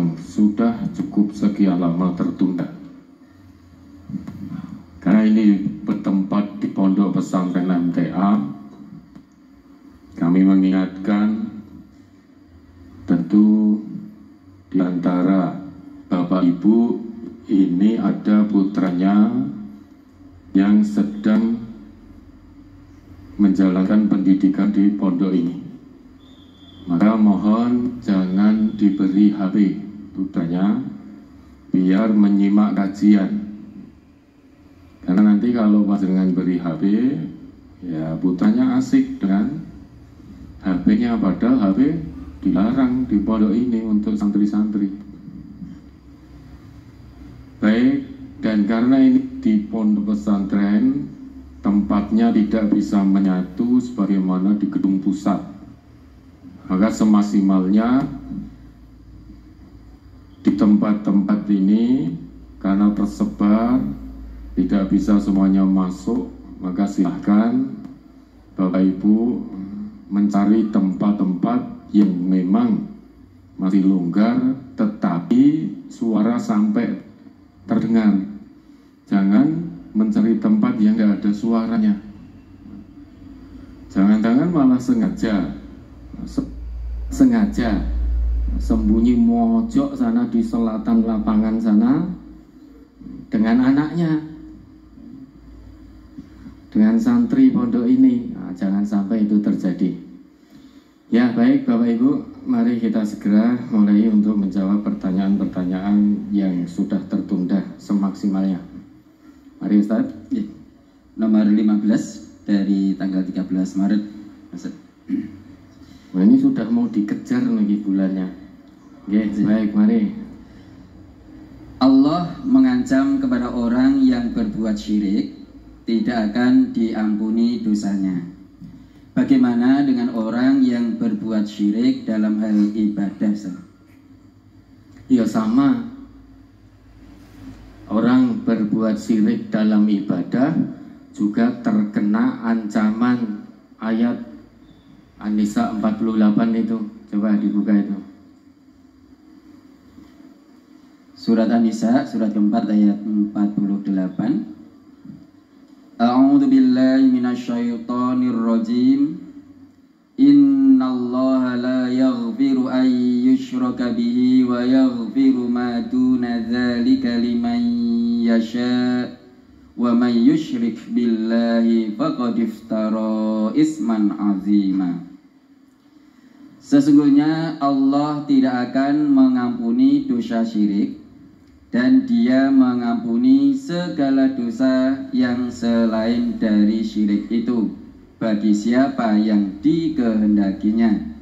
yang sudah cukup sekian lama tertunda. Karena ini bertempat di Pondok Pesantren MTA, kami mengingatkan tentu di antara Bapak Ibu ini ada putranya yang sedang menjalankan pendidikan di pondok ini. Maka mohon jangan diberi HP putranya biar menyimak kajian. Karena nanti kalau pas dengan beri HP, ya putranya asik dengan HP-nya, padahal HP dilarang di pondok ini untuk santri-santri. Baik, dan karena ini di pondok pesantren, tempatnya tidak bisa menyatu sebagaimana di gedung pusat. Maka semaksimalnya di tempat-tempat ini karena tersebar tidak bisa semuanya masuk, maka silahkan Bapak Ibu mencari tempat-tempat yang memang masih longgar tetapi suara sampai terdengar. Jangan mencari tempat yang tidak ada suaranya. Jangan-jangan malah sengaja sembunyi mojok sana di selatan lapangan sana dengan anaknya, dengan santri pondok ini. Nah, jangan sampai itu terjadi. Ya baik Bapak Ibu, mari kita segera mulai untuk menjawab pertanyaan-pertanyaan yang sudah tertunda semaksimalnya. Mari Ustaz. Ya. Nomor 15 dari tanggal 13 Maret. Nah, ini sudah mau dikejar lagi bulannya. Oke, baik, mari. Allah mengancam kepada orang yang berbuat syirik tidak akan diampuni dosanya. Bagaimana dengan orang yang berbuat syirik dalam hal ibadah? Ya sama. Orang berbuat syirik dalam ibadah juga terkena ancaman ayat An-Nisa 48 itu. Coba dibuka itu. Surat An-Nisa, surat keempat ayat 48. A'udzu billahi minasyaitonir rajim. Innallaha la yaghfiru an yushraka bihi wa yaghfiru ma duna dzalika liman yasha. Wa man yusyrik billahi faqad iftara isman azima. Sesungguhnya Allah tidak akan mengampuni dosa syirik, dan Dia mengampuni segala dosa yang selain dari syirik itu bagi siapa yang dikehendakinya.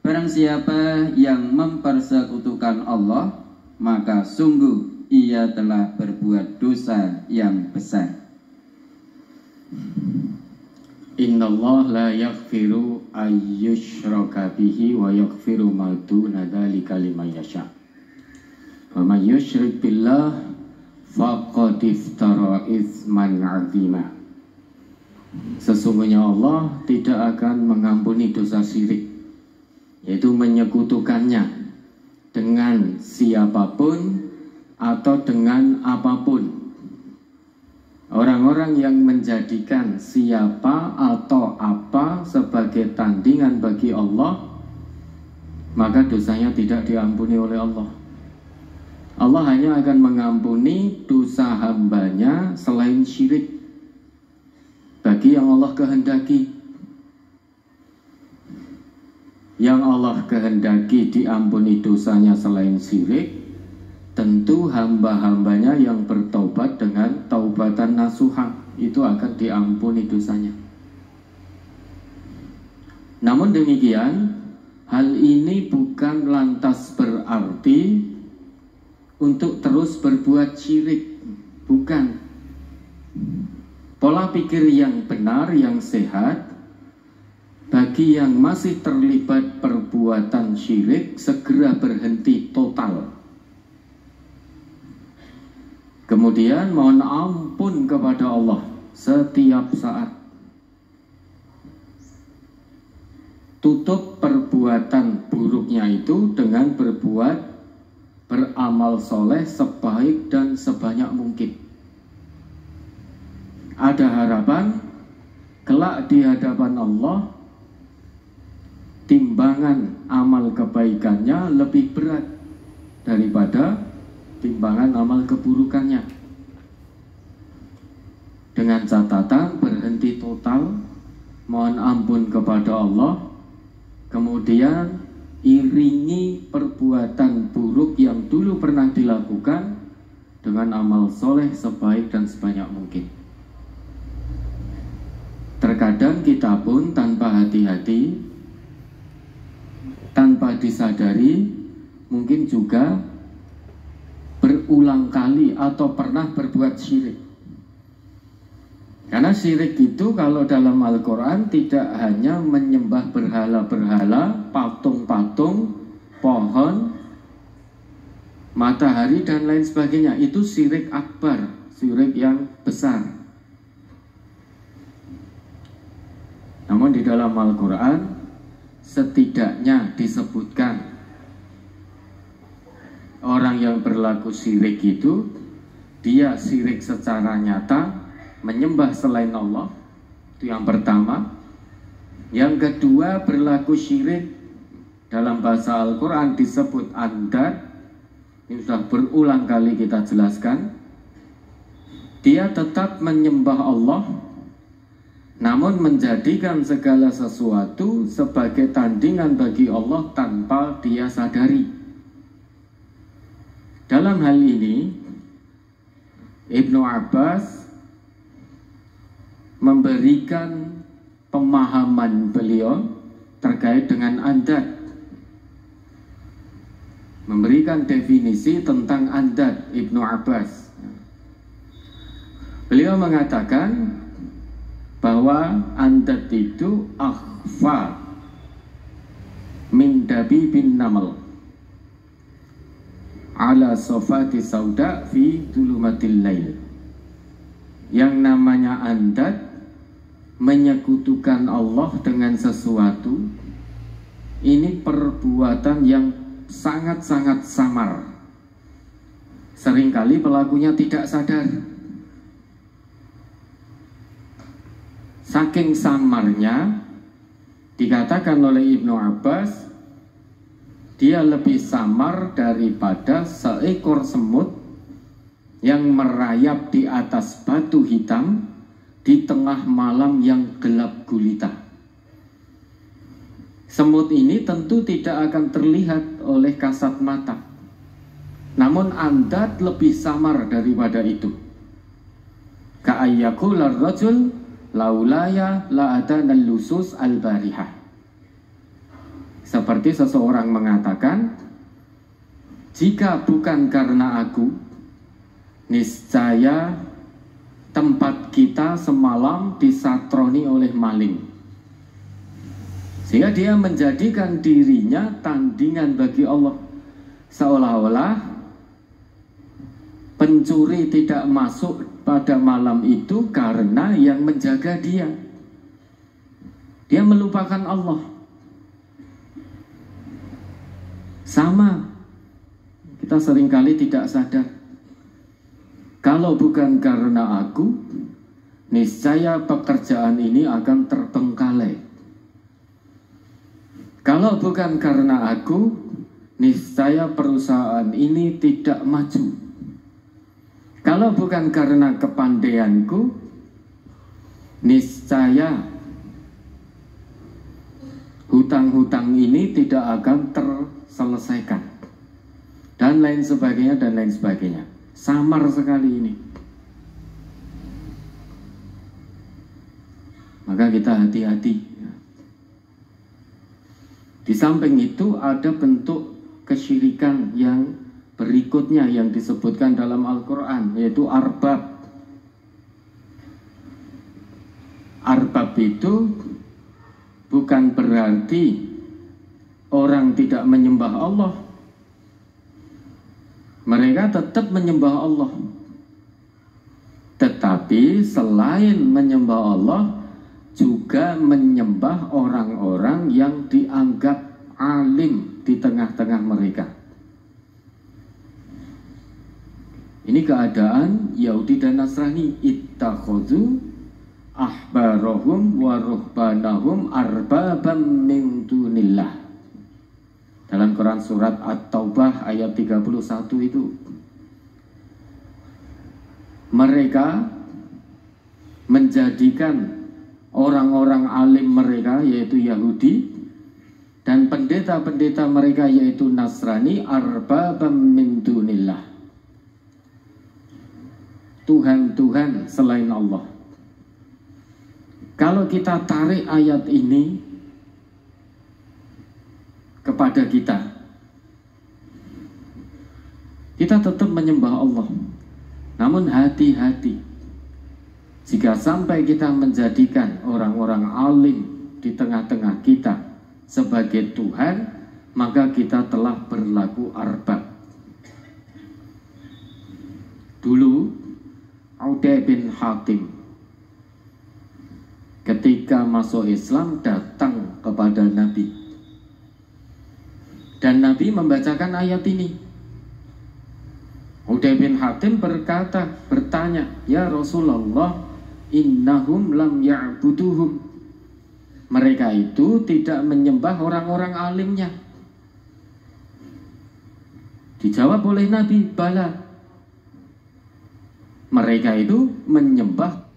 Barang siapa yang mempersekutukan Allah, maka sungguh ia telah berbuat dosa yang besar. Innallaha la yaghfiru ayyushraka bihi wa yaghfiru ma duna dzalika liman yasha. Wa may yusyrik billah faqad iftara itsman 'azima. Sesungguhnya Allah tidak akan mengampuni dosa syirik, yaitu menyekutukannya dengan siapapun atau dengan apapun. Orang-orang yang menjadikan siapa atau apa sebagai tandingan bagi Allah, maka dosanya tidak diampuni oleh Allah. Allah hanya akan mengampuni dosa hambanya selain syirik bagi yang Allah kehendaki. Yang Allah kehendaki diampuni dosanya selain syirik, tentu hamba-hambanya yang bertaubat dengan taubatan nasuha itu akan diampuni dosanya. Namun demikian, hal ini bukan lantas berarti untuk terus berbuat syirik, bukan. Pola pikir yang benar, yang sehat, bagi yang masih terlibat perbuatan syirik segera berhenti total. Kemudian mohon ampun kepada Allah setiap saat. Tutup perbuatan buruknya itu dengan berbuat beramal soleh sebaik dan sebanyak mungkin. Ada harapan kelak di hadapan Allah timbangan amal kebaikannya lebih berat daripada timbangan amal keburukannya. Dengan catatan berhenti total, mohon ampun kepada Allah, kemudian iringi perbuatan buruk yang dulu pernah dilakukan dengan amal soleh sebaik dan sebanyak mungkin. Terkadang kita pun tanpa hati-hati, tanpa disadari, mungkin juga berulang kali atau pernah berbuat syirik. Karena syirik itu kalau dalam Al-Quran tidak hanya menyembah berhala-berhala, patung-patung, pohon, matahari dan lain sebagainya. Itu syirik akbar, syirik yang besar. Namun di dalam Al-Quran setidaknya disebutkan orang yang berlaku syirik itu, dia syirik secara nyata, menyembah selain Allah. Itu yang pertama. Yang kedua, berlaku syirik dalam bahasa Al-Quran disebut andad. Ini sudah berulang kali kita jelaskan. Dia tetap menyembah Allah, namun menjadikan segala sesuatu sebagai tandingan bagi Allah tanpa dia sadari. Dalam hal ini Ibnu Abbas memberikan pemahaman beliau terkait dengan andad, memberikan definisi tentang andad. Ibnu Abbas, beliau mengatakan bahwa andad itu akhfa min dabibin namal ala sofati sauda fi dulumatil lail. Yang namanya andad menyekutukan Allah dengan sesuatu, ini perbuatan yang sangat-sangat samar. Seringkali pelakunya tidak sadar. Saking samarnya, dikatakan oleh Ibnu Abbas, dia lebih samar daripada seekor semut yang merayap di atas batu hitam di tengah malam yang gelap gulita. Semut ini tentu tidak akan terlihat oleh kasat mata, namun andad lebih samar daripada itu. Ka'ayyakular rajul laulaya la'adanal lusus al-barihah. Seperti seseorang mengatakan, jika bukan karena aku, niscaya tempat kita semalam disatroni oleh maling. Sehingga dia menjadikan dirinya tandingan bagi Allah, seolah-olah pencuri tidak masuk pada malam itu karena yang menjaga dia. Dia melupakan Allah. Sama, kita seringkali tidak sadar. Kalau bukan karena aku, niscaya pekerjaan ini akan terbengkalai. Kalau bukan karena aku, niscaya perusahaan ini tidak maju. Kalau bukan karena kepandaianku, niscaya hutang-hutang ini tidak akan terselesaikan. Dan lain sebagainya, dan lain sebagainya. Samar sekali ini. Maka kita hati-hati. Di samping itu ada bentuk kesyirikan yang berikutnya yang disebutkan dalam Al-Quran, yaitu arbab. Arbab itu bukan berarti orang tidak menyembah Allah. Mereka tetap menyembah Allah. Tetapi selain menyembah Allah, juga menyembah orang-orang yang dianggap alim di tengah-tengah mereka. Ini keadaan Yahudi dan Nasrani. Ittakhadhu ahbarahum wa ruhbanahum arbabam min dunillah. Dalam Quran surat At-Taubah ayat 31 itu. Mereka menjadikan orang-orang alim mereka yaitu Yahudi dan pendeta-pendeta mereka yaitu Nasrani arbabam min dunillah. Tuhan-Tuhan selain Allah. Kalau kita tarik ayat ini kepada kita tetap menyembah Allah. Namun hati-hati, jika sampai kita menjadikan orang-orang alim di tengah-tengah kita sebagai Tuhan, maka kita telah berlaku arbab. Dulu Uday bin Hatim ketika masuk Islam datang kepada Nabi, dan Nabi membacakan ayat ini. Uday bin Hatim bertanya, "Ya Rasulullah, innahum lam ya'buduhum." Mereka itu tidak menyembah orang-orang alimnya. Dijawab oleh Nabi, "Bala." Mereka itu menyembah